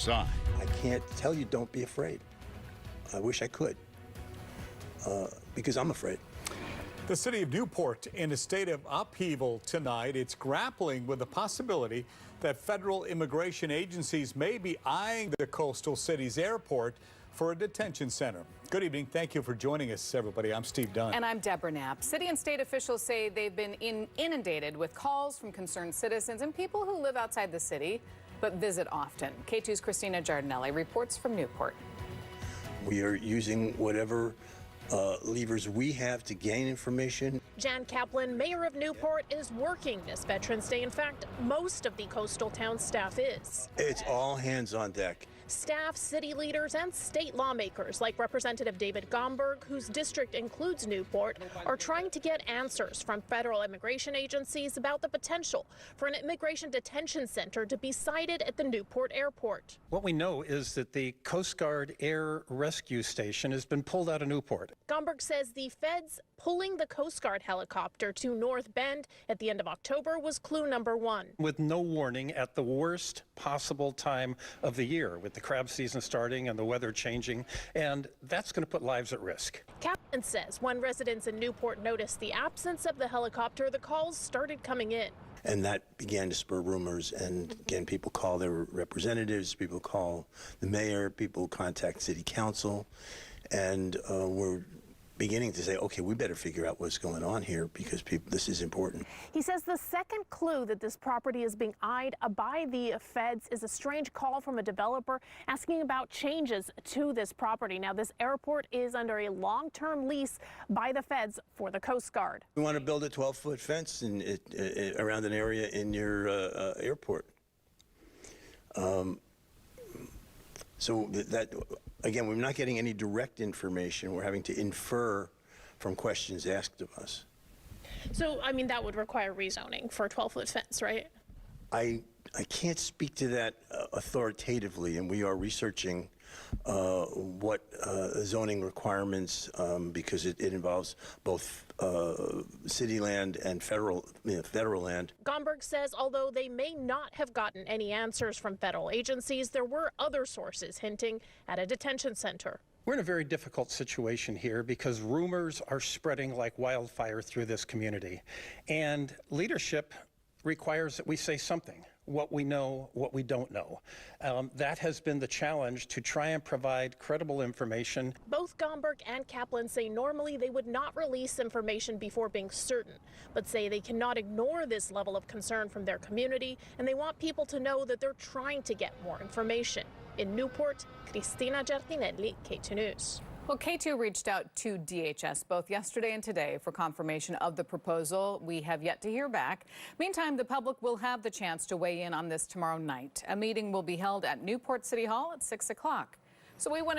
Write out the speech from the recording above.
side. I can't tell you don't be afraid. I wish I could, because I'm afraid. The city of Newport in a state of upheaval tonight. It's grappling with the possibility that federal immigration agencies may be eyeing the coastal city's airport for a detention center. Good evening. Thank you for joining us, everybody. I'm Steve Dunn. And I'm Deborah Knapp. City and state officials say they've been inundated with calls from concerned citizens and people who live outside the city but visit often. K2's Christina Giardinelli reports from Newport. We are using whatever levers we have to gain information. Jan Kaplan, mayor of Newport, is working this Veterans Day. In fact, most of the coastal town staff is. It's all hands on deck. Staff, city leaders, and state lawmakers like Representative David Gomberg, whose district includes Newport, are trying to get answers from federal immigration agencies about the potential for an immigration detention center to be sited at the Newport airport. What we know is that the Coast Guard Air Rescue Station has been pulled out of Newport. Gomberg says the feds pulling the Coast Guard helicopter to North Bend at the end of October was clue number one. With no warning at the worst possible time of the year, with the crab season starting and the weather changing, and that's going to put lives at risk. Kaplan says when residents in Newport noticed the absence of the helicopter, the calls started coming in. And that began to spur rumors, and again, people call their representatives, people call the mayor, people contact city council, and we're beginning to say, okay, we better figure out what's going on here because this is important. He says the second clue that this property is being eyed by the feds is a strange call from a developer asking about changes to this property. Now, this airport is under a long-term lease by the feds for the Coast Guard. We want to build a 12-foot fence around an area in your airport. So that, again, we're not getting any direct information. We're having to infer from questions asked of us. So, I mean, that would require rezoning for a 12-foot fence, right? I can't speak to that authoritatively, and we are researching what zoning requirements, because it involves both city land and federal land. Gomberg says although they may not have gotten any answers from federal agencies, there were other sources hinting at a detention center. We're in a very difficult situation here because rumors are spreading like wildfire through this community, and leadership requires that we say something, what we know, what we don't know. That has been the challenge, to try and provide credible information. Both Gomberg and Kaplan say normally they would not release information before being certain, but say they cannot ignore this level of concern from their community, and they want people to know that they're trying to get more information. In Newport, Christina Giardinelli, K2 News. Well, K2 reached out to DHS both yesterday and today for confirmation of the proposal. We have yet to hear back. Meantime, the public will have the chance to weigh in on this tomorrow night. A meeting will be held at Newport City Hall at 6 o'clock. So we want to